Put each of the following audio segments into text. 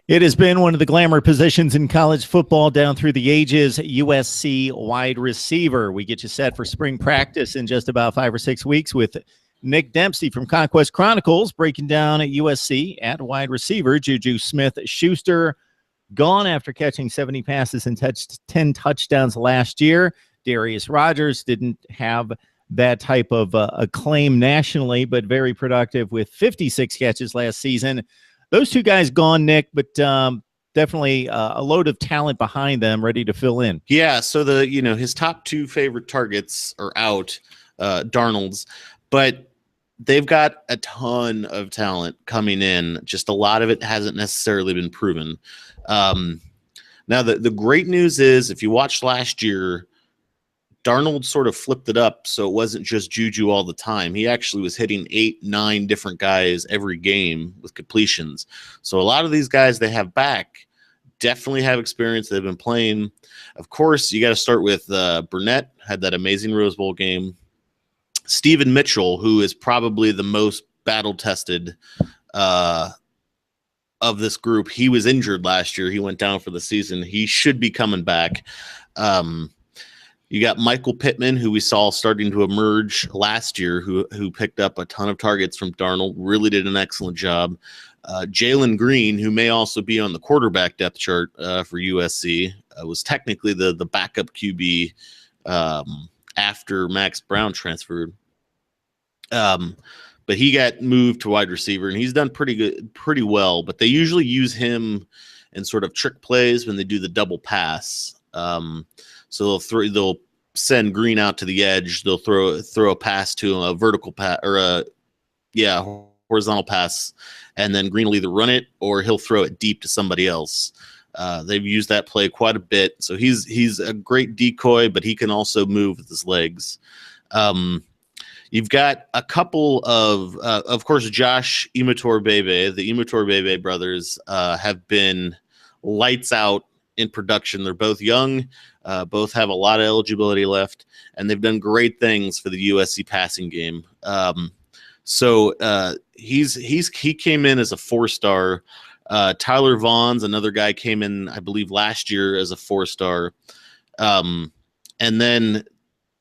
It has been one of the glamour positions in college football down through the ages, USC wide receiver. We get you set for spring practice in just about 5 or 6 weeks with Nick Dempsey from Conquest Chronicles breaking down at USC at wide receiver. Juju Smith-Schuster gone after catching 70 passes and 10 touchdowns last year. Darius Rogers didn't have that type of acclaim nationally, but very productive with 56 catches last season. Those two guys gone, Nick, but definitely a load of talent behind them ready to fill in. Yeah, so his top two favorite targets are out, Darnold's, but they've got a ton of talent coming in. Just a lot of it hasn't necessarily been proven. Now, the great news is if you watched last year, Darnold sort of flipped it up, so it wasn't just Juju all the time. He actually was hitting 8, 9 different guys every game with completions. So a lot of these guys they have back definitely have experience. They've been playing. Of course, you got to start with Burnett, had that amazing Rose Bowl game. Steven Mitchell, who is probably the most battle-tested of this group. He was injured last year. He went down for the season. He should be coming back. You got Michael Pittman, who we saw starting to emerge last year, who picked up a ton of targets from Darnold, really did an excellent job. Jalen Green, who may also be on the quarterback depth chart for USC, was technically the backup QB after Max Brown transferred. But he got moved to wide receiver, and he's done pretty well. But they usually use him in sort of trick plays when they do the double pass. So they'll send Green out to the edge. They'll throw a pass to him, a vertical pass or horizontal pass, and then Green will either run it or he'll throw it deep to somebody else. They've used that play quite a bit. So he's a great decoy, but he can also move with his legs. You've got a couple of course, Josh Imatorbhebhe. The Imatorbhebhe brothers have been lights out in production. They're both young, both have a lot of eligibility left, and they've done great things for the USC passing game. So he came in as a 4-star. Tyler Vaughn's another guy came in, I believe, last year as a 4-star. And then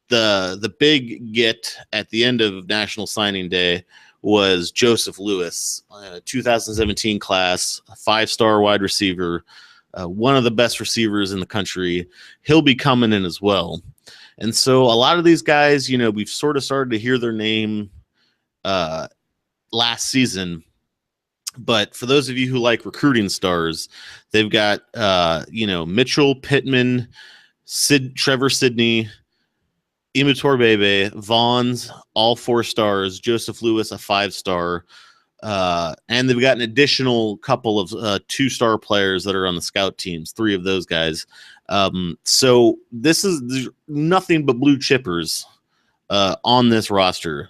the big get at the end of National Signing Day was Joseph Lewis, 2017 class, a 5-star wide receiver. One of the best receivers in the country. He'll be coming in as well. And so a lot of these guys, we've sort of started to hear their name last season. But for those of you who like recruiting stars, they've got, Mitchell, Pittman, Trevor Sidney, Imatorbhebhe, Vaughn's, all 4 stars, Joseph Lewis, a 5-star. And they've got an additional couple of 2-star players that are on the scout teams, 3 of those guys. So there's nothing but blue chippers on this roster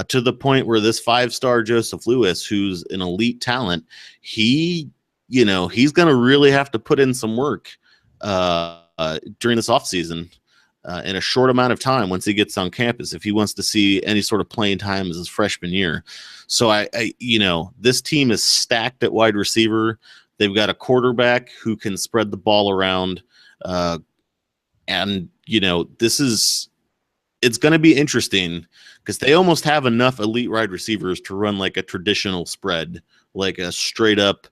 to the point where this 5-star Joseph Lewis, who's an elite talent, he's going to really have to put in some work during this offseason. In a short amount of time once he gets on campus, if he wants to see any sort of playing time as his freshman year. So this team is stacked at wide receiver. They've got a quarterback who can spread the ball around. And it's going to be interesting because they almost have enough elite wide receivers to run like a traditional spread, like a straight up,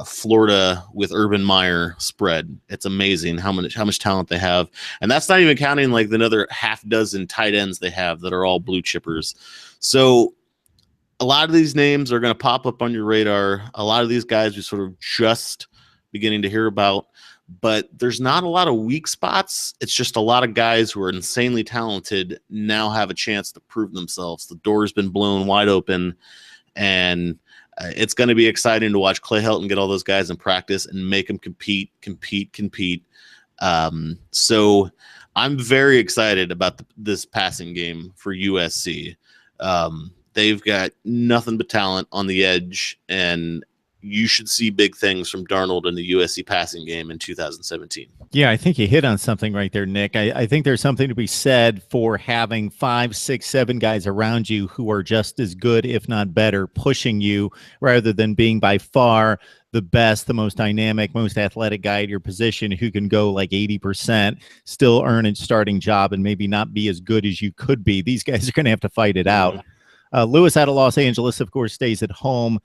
Florida with Urban Meyer spread. It's amazing how much talent they have, and that's not even counting like the another half dozen tight ends they have that are all blue chippers. So a lot of these names are going to pop up on your radar. A lot of these guys we sort of just beginning to hear about, but there's not a lot of weak spots. It's just a lot of guys who are insanely talented now have a chance to prove themselves. The door's been blown wide open, and it's going to be exciting to watch Clay Helton get all those guys in practice and make them compete. So I'm very excited about this passing game for USC. They've got nothing but talent on the edge, and you should see big things from Darnold in the USC passing game in 2017. Yeah, I think you hit on something right there, Nick. I think there's something to be said for having 5, 6, 7 guys around you who are just as good, if not better, pushing you rather than being by far the best, the most dynamic, most athletic guy at your position who can go like 80%, still earn a starting job and maybe not be as good as you could be. These guys are going to have to fight it out. Lewis out of Los Angeles, of course, stays at home,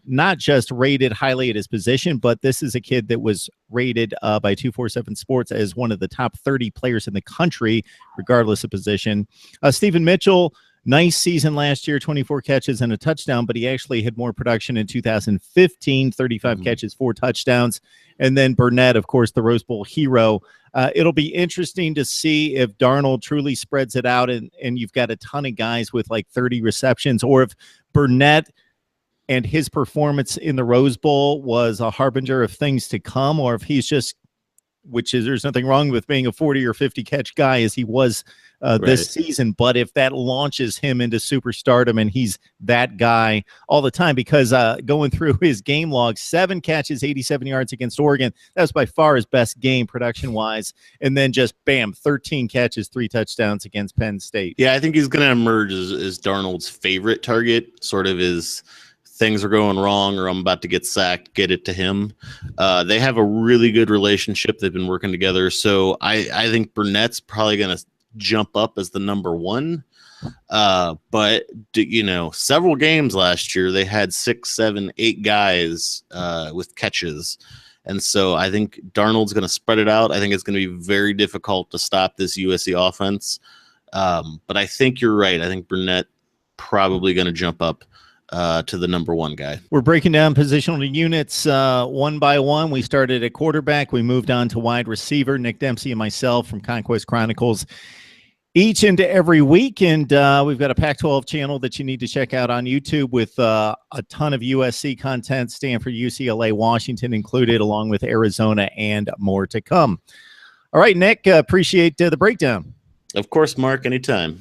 not just rated highly at his position, but this is a kid that was rated by 247 Sports as one of the top 30 players in the country, regardless of position. Stephen Mitchell, nice season last year, 24 catches and a touchdown, but he actually had more production in 2015, 35 catches, 4 touchdowns. And then Burnett, of course, the Rose Bowl hero. It'll be interesting to see if Darnold truly spreads it out and you've got a ton of guys with like 30 receptions, or if Burnett and his performance in the Rose Bowl was a harbinger of things to come, or if he's just, which is, there's nothing wrong with being a 40 or 50 catch guy as he was this season, but if that launches him into superstardom and he's that guy all the time, because going through his game log, 7 catches, 87 yards against Oregon, that was by far his best game production wise, and then just bam, 13 catches, 3 touchdowns against Penn State. Yeah, I think he's going to emerge as Darnold's favorite target, sort of his things are going wrong or I'm about to get sacked, get it to him. They have a really good relationship. They've been working together. So I think Burnett's probably going to jump up as the number 1. But, several games last year, they had 6, 7, 8 guys with catches. And so I think Darnold's going to spread it out. I think it's going to be very difficult to stop this USC offense. But I think you're right. I think Burnett probably going to jump up to the number 1 guy. We're breaking down positional units one by one. We started at quarterback. We moved on to wide receiver. Nick Dempsey and myself from Conquest Chronicles each and every week. And we've got a Pac-12 channel that you need to check out on YouTube with a ton of USC content, Stanford, UCLA, Washington included, along with Arizona and more to come. All right, Nick, appreciate the breakdown. Of course, Mark, anytime.